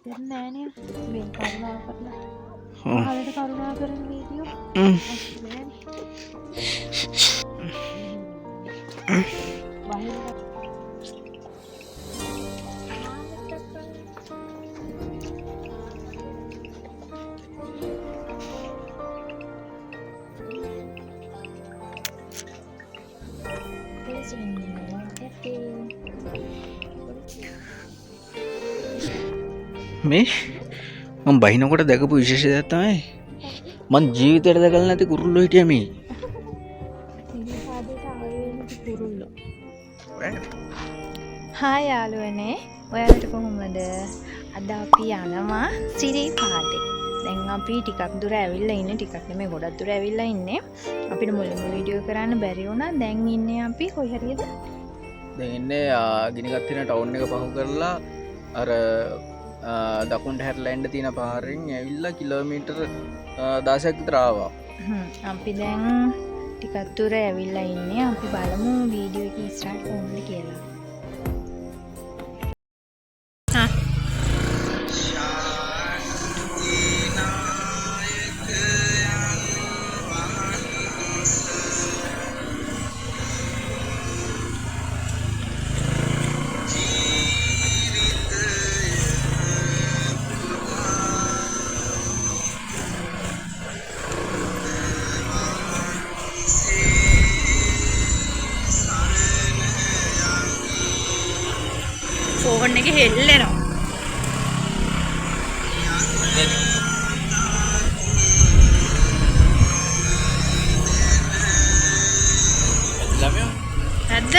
නෑනේ මේ කරුණා කරලා පහලට කරුණා කරන වීඩියෝ මේ මම බහිනකොට දැකපු විශේෂ දෙයක් තමයි මං ජීවිතේට දැකලා නැති කුරුල්ලෝ හිටියා මේ. හායි යාළුවනේ ඔයාලට කොහොමද? අද අපි යනවා සිරිපාතේ. දැන් අපි ටිකක් දුර ඇවිල්ලා ඉන්නේ. ටිකක් නෙමෙයි ගොඩක් දුර ඇවිල්ලා ඉන්නේ. අපිට මුලින්ම වීඩියෝ කරන්න බැරි වුණා. දැන් ඉන්නේ අපි කොයි හරියද? දැන් ඉන්නේ ගිනිගත්තින ටවුන් එක පහු කරලා අර දකුණට හැරලා එන්න තියෙන පාරෙන් ඇවිල්ලා කිලෝමීටර් 16ක් විතර ආවා. අපි දැන් ටිකක් දුර ඇවිල්ලා ඉන්නේ. අපි බලමු වීඩියෝ එක ස්ටාර්ට් කොහොමද කියලා. ෆෝන් එක හෙල්ලෙනවා. ළමයා නැද්ද?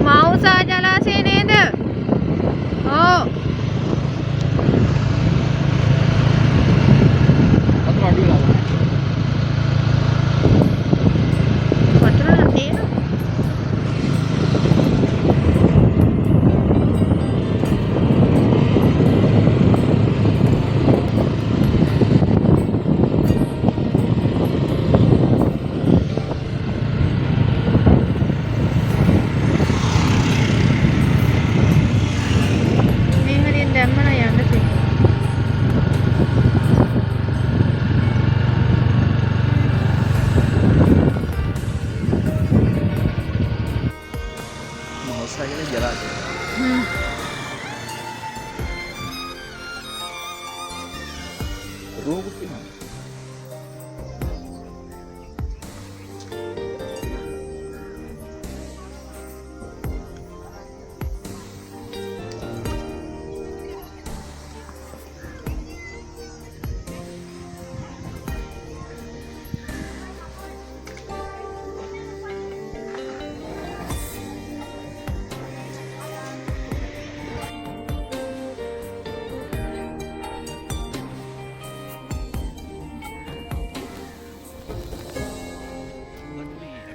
මෞසා ජලාශය නේද? ඔව්. අතන අඩු වෙලා. වතුර නම් තියෙනවා. මේ හරියෙන් දැම්ම නම් යන්න තියෙනවා. මොහොසයිල ජලාශය. රෝග තියෙනවා.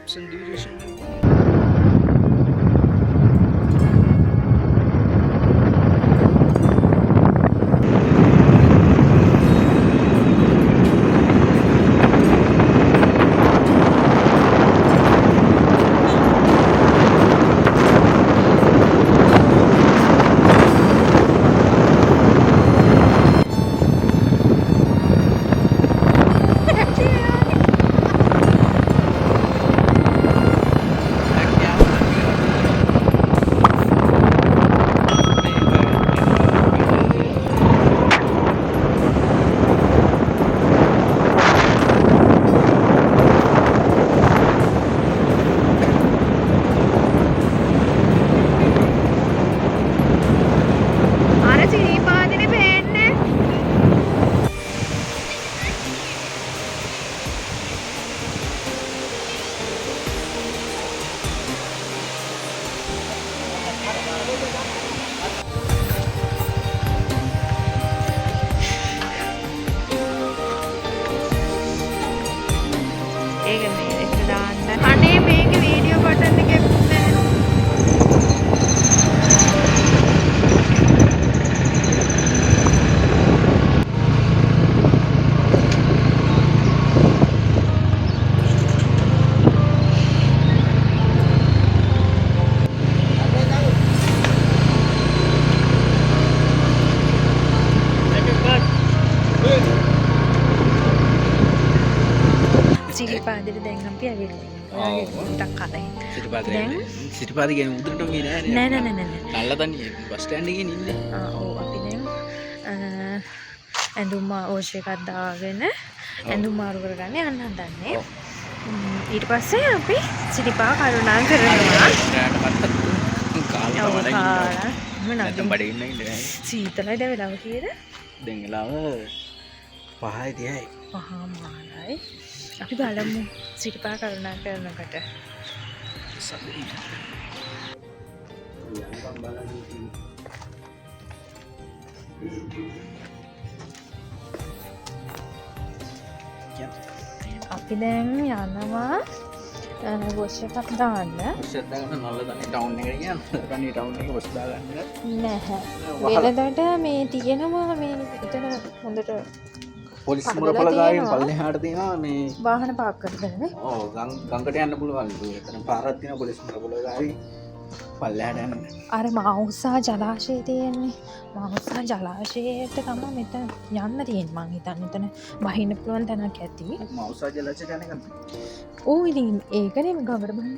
Absent duration. දාන්න. අනේ මේකේ වීඩියෝ බටන් එකක් නැහැ. සිරිපාදෙට දැන් අපි ඇවිල්ලා. ඔයාගේ පොඩ්ඩක් කලින්. සිරිපාද කියන්නේ උඩට ගියේ නෑ නෑ නෑ නෑ නෑ. නල්ලතන්නේ බස් ස්ටෑන්ඩ් එකේ ඉන්නේ. ඔව් අපි දැන් ඇඳුම් ඕෂ එකක් දාගෙන ඇඳුම් මාරු කරගන්න යන්න හදන්නේ. ඊට පස්සේ අපි සිරිපා කරුණා කරනවා. සීතලයි දැන් වෙලාව කීයද? දැන් වෙලාව 5:30යි. 5:00යි. අපි බලමු සිරිපා කරුණා කරනකට. අපි දැන් යනවා වොෂ් එකක් දාන්න. වොෂ් එකක් දාන්න නල්ලතන්නේ ටවුන් එකට ගියා. නල්ලතන්නේ ටවුන් එකේ වොෂ් දාගන්න. නැහැ. වෙනදාට මේ තියෙනවා මේ එතන හොඳට පොලිස් මුරපලකාරයන් පල්ලෙහාට තියෙනවා මේ වාහන පාක් කරගෙන. ඔව් ගඟට යන්න පුළුවන්. එතන පාරක් තියෙනවා පොලිස් මුරපලකාරයන් පල්ලෙහාට යන්න. අර මෞසා ජලාශය තියෙන්නේ. මෞසා ජලාශයට තමයි මෙතන යන්න තියෙන්නේ. මං හිතන්නේ එතන බහින්න පුළුවන් තැනක් ඇති. මෞසා ජලාශයට යන එක. ඕ ඉතින් ඒකනේ ගඟට බහින්න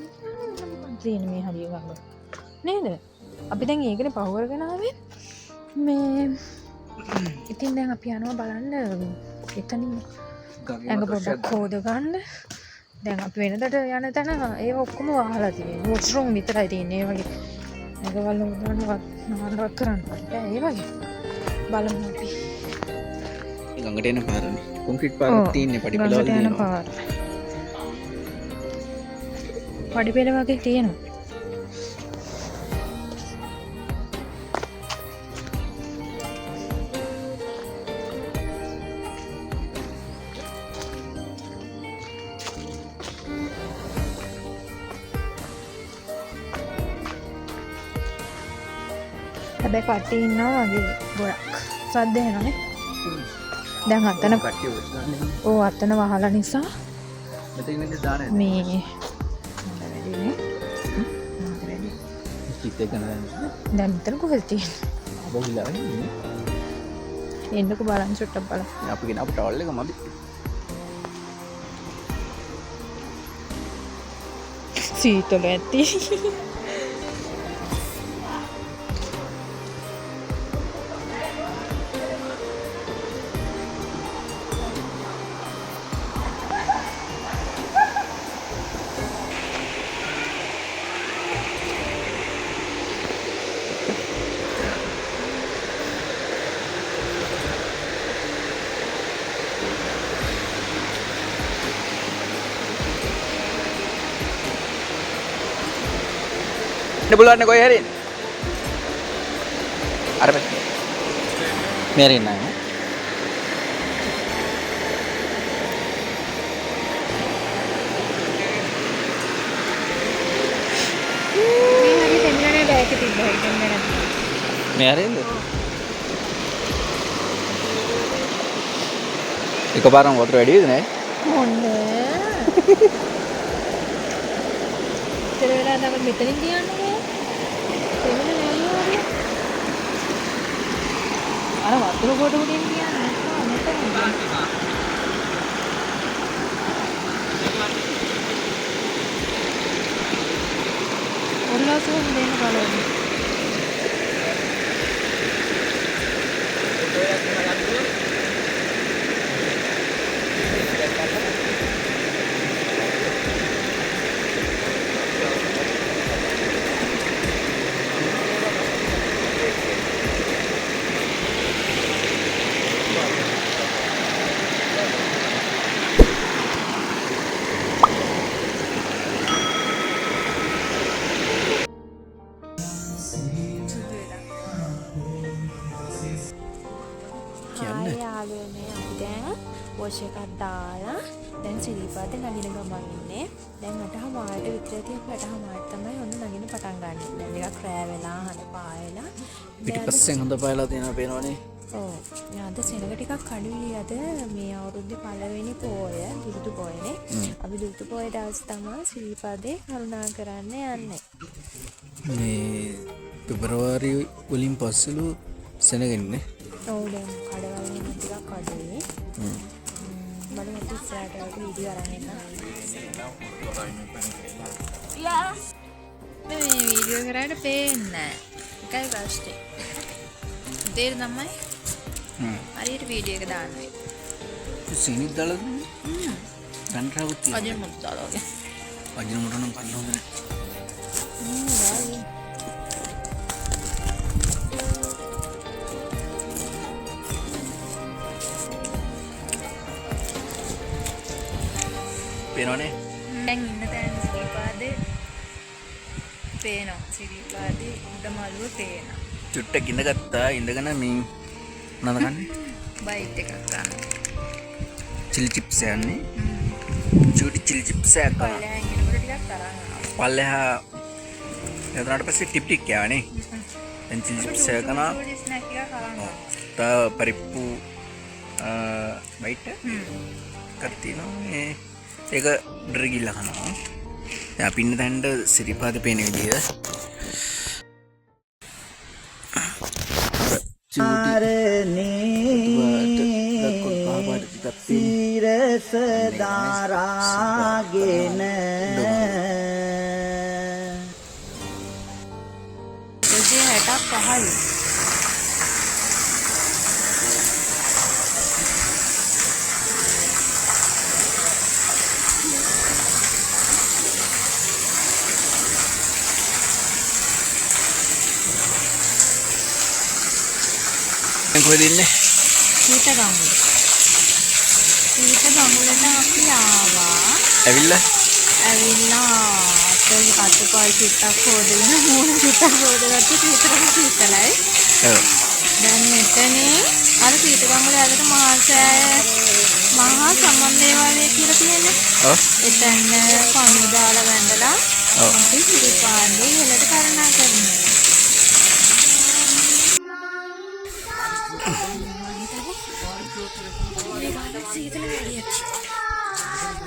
තියෙන මේ හරිය ගඟ. නේද? අපි දැන් ඒකනේ පහු කරගෙන ආවේ. මේ ඉතින් දැන් අපි යනවා බලන්න එතනින් ඇඟ පොඩ්ඩක් හොද ගන්න. දැන් අපි වෙනදට යන තැන ඒ ඔක්කොම වහලා තියෙනවා. වොෂ්රූම් විතරයි තියෙන්නේ. ඒ වගේ ඇඟවල හොදනවත් නානවත් කරන්න බෑ. ඒ වගේ බලමු අපි. ගඟට යන පාරනේ. කොන්ක්‍රීට් පාරක් තියෙන්නේ පඩිපෙළ වල ගඟට යන පාර. පඩිපෙළ වගේ තියෙනවා. හැබැයි කට්ටිය ඉන්නවා වගේ ගොඩක් සද්ද එනවනේ. දැන් අතන කට්ටිය වොෂ් දාන්නේ. ඕ අතන වහලා නිසා මෙතන ඉන්නේ දාන්නේ. මේ වැඩිනේ. කිත් එක නෑ. දැන් මෙතන කොහෙද තියෙන්නේ? බොහිලා ඉන්නේ. එන්නකෝ බලන්න චුට්ටක් බලන්න. අපි ගෙන අප ටවල් එක මදි. සීතල ඇති. ඉන්න පුළුවන් කොයි හරි අර මෙරි නෑ මේ හරිද එකපාරම වතුර වැඩි වෙද නෑ මොන්න ඉතල වෙලා තමයි මෙතනින් තියන්නේ එන්න නෑ අර වතුර කොට උඩින් තියන්නේ ඔරලෝසුන් දෙන්න බලන්න යාළුවනේ අපි දැන් වොෂ් එකක් දාලා දැන් සිරිපාද නගින ගමන් ඉන්නේ දැන් 8:00ට විතර තියෙන 8:00ට තමයි ඔන්න නගින්න පටන් ගන්න. දැන් ටිකක් රෑ වෙලා හද පායලා. පිටිපස්සෙන් හොඳ පායලා තියෙනවා පේනවනේ. ඔව්. අද සෙනග ටිකක් කඩුවිලි අද මේ අවුරුද්දේ පළවෙනි පෝය දුරුදු පෝයනේ. අපි දුරුදු පෝය දවස් තමයි ශ්‍රීපාදේ කරුණා කරන්න යන්නේ. මේ පෙබරවාරි වලින් පස්සෙලු සෙනගන්නේ. ඔව් දැන් කඩවල ටිකක් කඩුවේ. බලමු ඉස්සරහට වීඩියෝ අරන් එන්න. මේ වීඩියෝ කරාට පේන්නේ නැහැ. එකයි ප්‍රශ්නේ. දෙර තමයි. හරියට වීඩියෝ එක දාන්න වෙයි. සීනිත් දාලා ගන්ටරාවත් තියෙනවා. අජින මුත් දාලා වගේ. අජින මුට නම් කන්න හොඳ නැහැ. පේනවනේ. දැන් ඉන්න තැන ශ්‍රීපාදේ පේනවා. ශ්‍රීපාදේ උඩමළුව පේනවා. චුට්ටක් ඉඳගත්තා ඉඳගෙන මින් නනකන්නේ. බයිට් එකක් ගන්න. චිලි චිප්ස් යන්නේ. චූටි චිලි චිප්ස් එකක් ගන්න. පල්ලෙහා ඉන්නකොට ටිකක් තරහා යනවා. පල්ලෙහා එතනට පස්සේ ටිප් ටික් යවනේ. දැන් චිලි චිප්ස් එක ගන්න. පොඩි ස්නැක් එකක් අරන් ගන්න. තා පරිප්පු බයිට් එකක් තියෙනවා. ඒක ඩර ගිල්ලා කනවා. දැන් අපි ඉන්න තැනට සිරිපාද පේන විදිය. සීරස දාරාගෙන දෙසිය 65යි. කොහෙද ඉන්නේ? සීත ගඟුල. සීත ගඟුලට අපි ආවා. ඇවිල්ලා අපේ කටුපාල් චිත්තක් හොදගෙන මූණ චිත්තක් හොදගත්ත සීතලම සීතලයි. ඔව්. දැන් මෙතනේ අර සීත ගඟුල ඇතුළට මහා සමන් දේවාලය කියලා තියෙන්නේ. ඔව්. එතන කණු දාලා වැඳලා අපි ශ්‍රීපාදේ ඉහළට කරුණා කරනවා.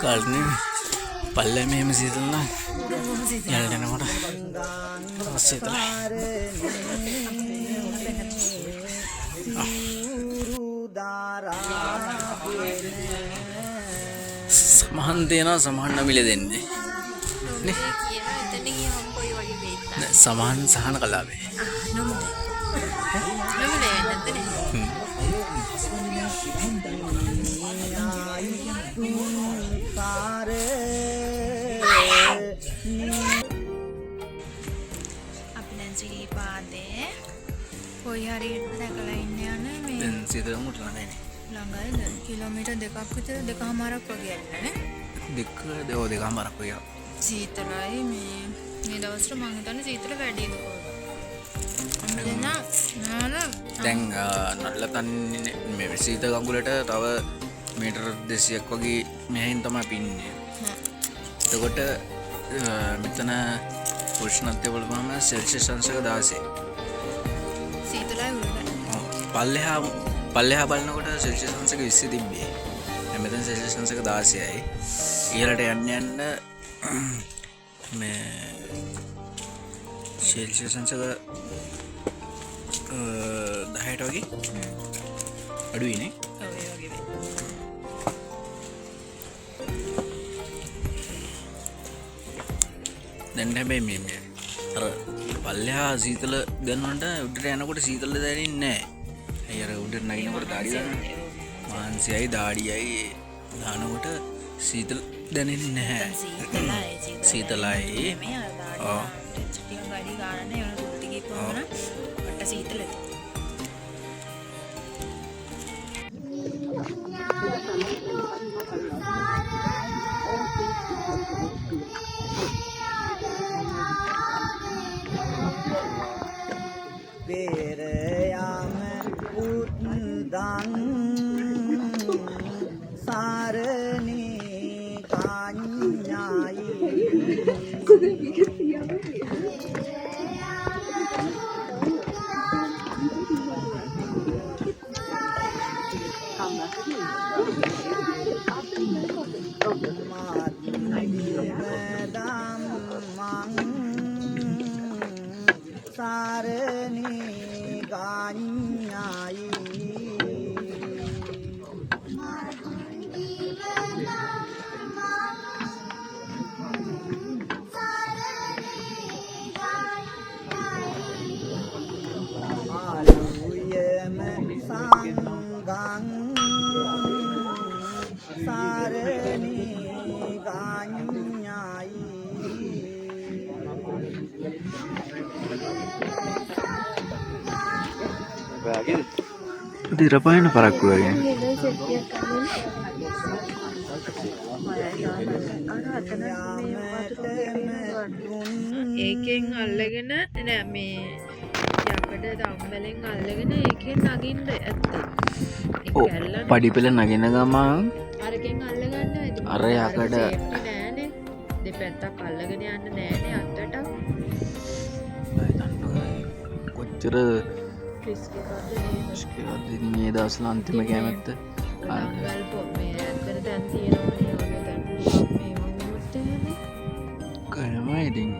කාල්නේ පල්ලේ මෙහෙම සීතල නම් යට යනකොට සීතලයි. සමහන් දෙනවා සමහන් නමිල දෙන්නේ නේ. සමහන් සහන කලාවේ අපි දැන් ශ්‍රීපාදේ කොයි හරි දැකලා ඉන්න යන්නේ මේ දැන් සීතල මුට ළඟයිනේ. ළඟයි දැන් කිලෝමීටර් 2ක් විතර 2කමාරක් වගේ යන්නේ දෙකමාරක් වගේ. සීතලයි මේ දවස්වල මං හිතන්නේ සීතල වැඩි වෙනවා. දැන් නල්ලතන්නේ මේ සීත ගඟුලට තව මීටර් 200ක් වගේ මෙහෙන් තමයි පින්නේ. එතකොට මෙතන උෂ්ණත්වය බලපුවම සෙල්සියස් අංශක 16. සීතලයි උඩට. පල්ලෙහා බලනකොට සෙල්සියස් අංශක 20 තිබ්බේ. දැන් මෙතන සෙල්සියස් අංශක 16යි. ඉහළට යන්න මේ සෙල්සියස් අංශක 10ට වගේ අඩුයිනේ. ඔව් ඒ වගේ වෙයි. දැන් හැබැයි මේ අර පල්ලෙහා සීතල ගන්නවට උඩට යනකොට සීතල දැනෙන්නේ නැහැ. අය අර උඩට නගිනකොට දාඩිය දානවා. මාංශයයි දාඩියයි දානකොට සීතල දැනෙන්නේ නැහැ. සීතලයි. ඔව්. ටික ගාඩි ගන්න යන රුටි ගිහපුවම වට සීතලයි. පෙරයාම උද්දන් සාරණී කඤ්ඤායි දිරපයින පරක්කු වගේ. ඒකෙන් අල්ලගෙන නෑ මේ යකඩ දම්වලින් අල්ලගෙන ඒකෙන් නගින්න ඇත්ත. පඩිපෙළ නගෙන ගමන් අරකින් අල්ලගන්න අර යකඩ නෑනේ දෙපැත්තක් අල්ලගෙන යන්න නෑනේ අත්තට කොච්චර මේ දවස්වල අන්තිම කැමැත්ත දම්වැල් මේ ඇත්තට දැන් තියෙනවනේ වගේ දැන් මේ වුණොත් එහෙම කරනවා ඉතින්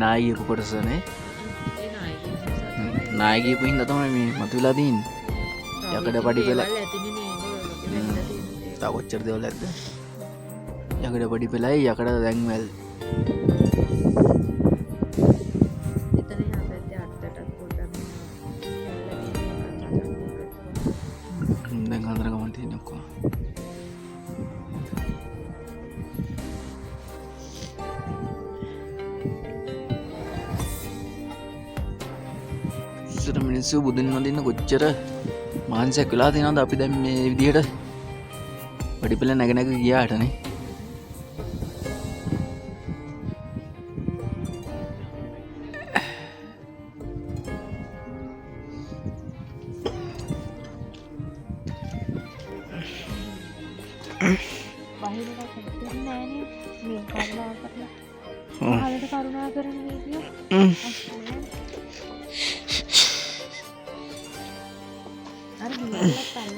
නායකයෙකු කොටසනේ නායකයෙකු හින්දා තමයි මේ මතුවලා තියෙන්නේ යකඩ පඩිපෙළ තව කොච්චර දේවල් ඇද්ද යකඩ පඩිපෙළයි යකඩ දැන්වැල් දැන් අතර ගමන් තියෙන ඔක්කොම ඉස්සර මිනිස්සු බුදුන් වඳින්න කොච්චර මානසයක් වෙලා තියෙනවද අපි දැන් මේ විදිහට පඩිපෙළ නැග නැග ගියාටනේ කරුණා කරන වීඩියෝ අර ගියලත් අල්ල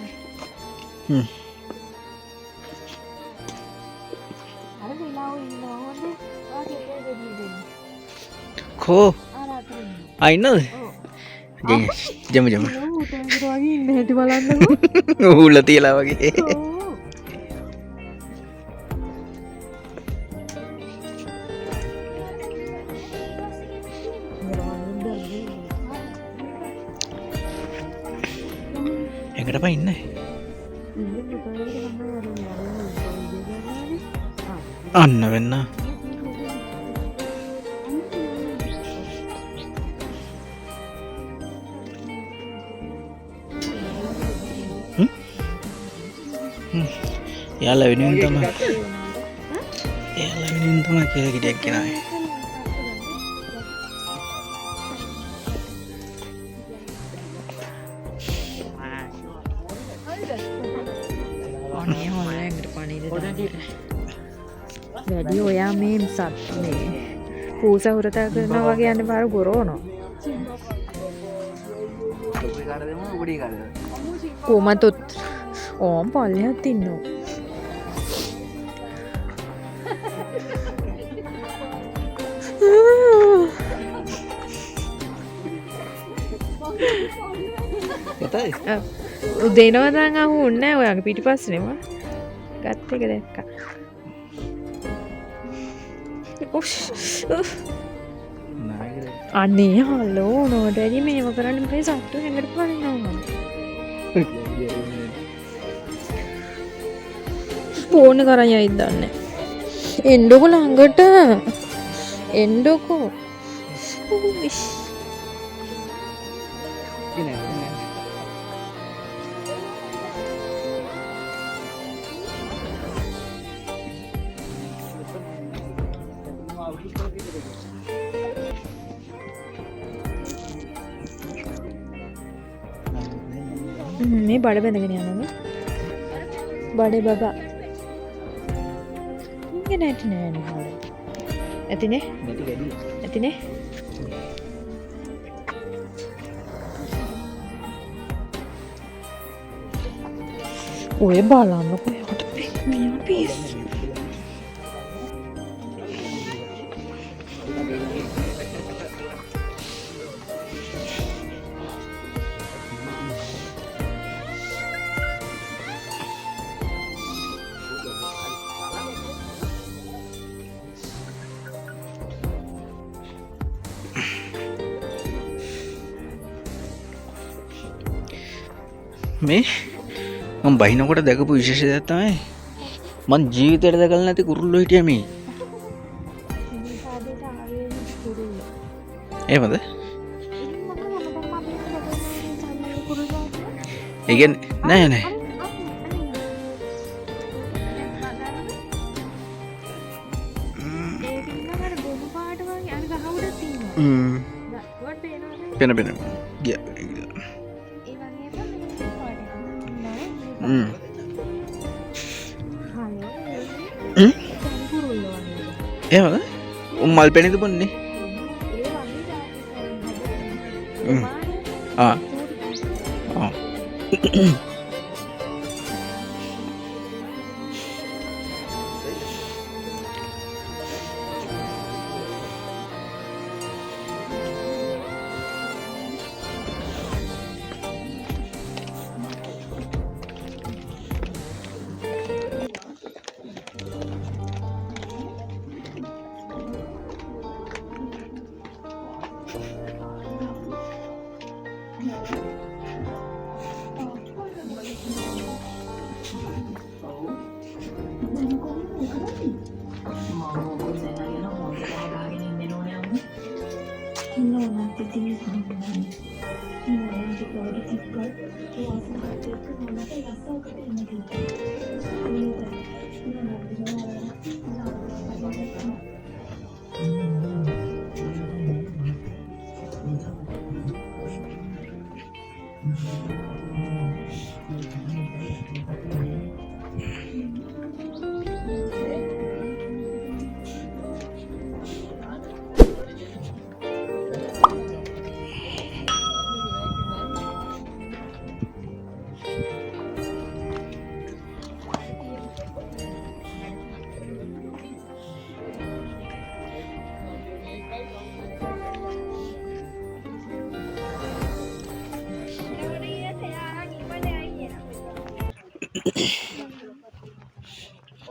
අර විලාව ඉන්නවා හොඳ වාගේ දෙවි දෙන්න කෝ අර අතරින් අයින්නද ජම ජම උටංගිර වගේ ඉන්න හැටි බලන්නකෝ ඌල තියලා වගේ එකට පයින්න අන්න වෙන්න යාලා වෙනුවෙන් තමයි යාලා වෙනුවෙන් තමයි කියලා කිඩයක් ගෙනාවේ අනේ හොලකට පණිද වැඩි ඔයා මේ සත් මේ පූස හුරතල් කරනවා වගේ යන්න පාර ගොරෝනවා කොමතොත් ඕම් පල්ලෙහත් ඉන්නවා දෙනවදන් අහු උන්න ඔයාගේ පිටි පස්සනෙවා ගත්ත එක දැක්ක අන්නේ හල්ලෝ නෝට ඇරි මේම කරන්න පේ සට්ටු හැඟට පරන්නවා පෝන කරයි අයිදන්න එන්ඩොක ළඟට එන්ඩොකෝ මේ බඩ බැඳගෙන යනවා බඩේ බබා ඉන්නේ නැති නෑ නේද ඇතිනේ ඇතිනේ ඔය බලන්නකො යට මෙයා පිස් මේ මම බහිනකොට දැකපු විශේෂ දෙයක් තමයි මං ජීවිතයට දැකලා නැති කුරුල්ලෝ හිටියා මේ. එහෙමද? ඒ කියන්නේ නෑ නෑ. පෙන පෙන ගිය. එහෙමද? මල් පෙනේද බොන්නේ? ආ. ආ.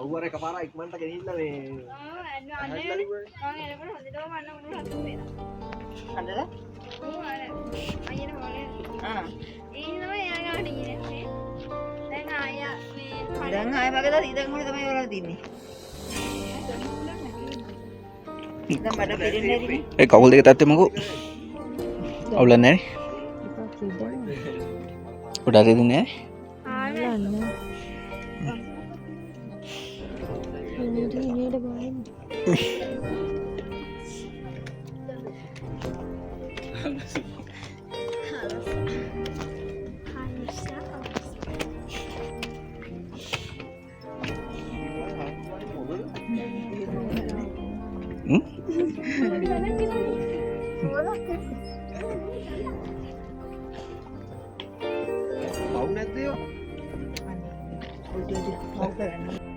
ඔව්වර එකපාර ඉක්මනට ගෙනින්න මේ දැන් ආයෙ වගේ දා ඉඳන් උනේ තමයි වල තින්නේ. දැන් මඩ පිරෙන්නේ නැතිනේ. ඒ කකුල් දෙක තත්ත්වෙ මොකෝ? අවුලක් නැහැ නේ. උඩට දෙන්නේ නැහැ. කවුරු නැද්ද ඒවා? ඔය දෙවි පව් කරන්නේ.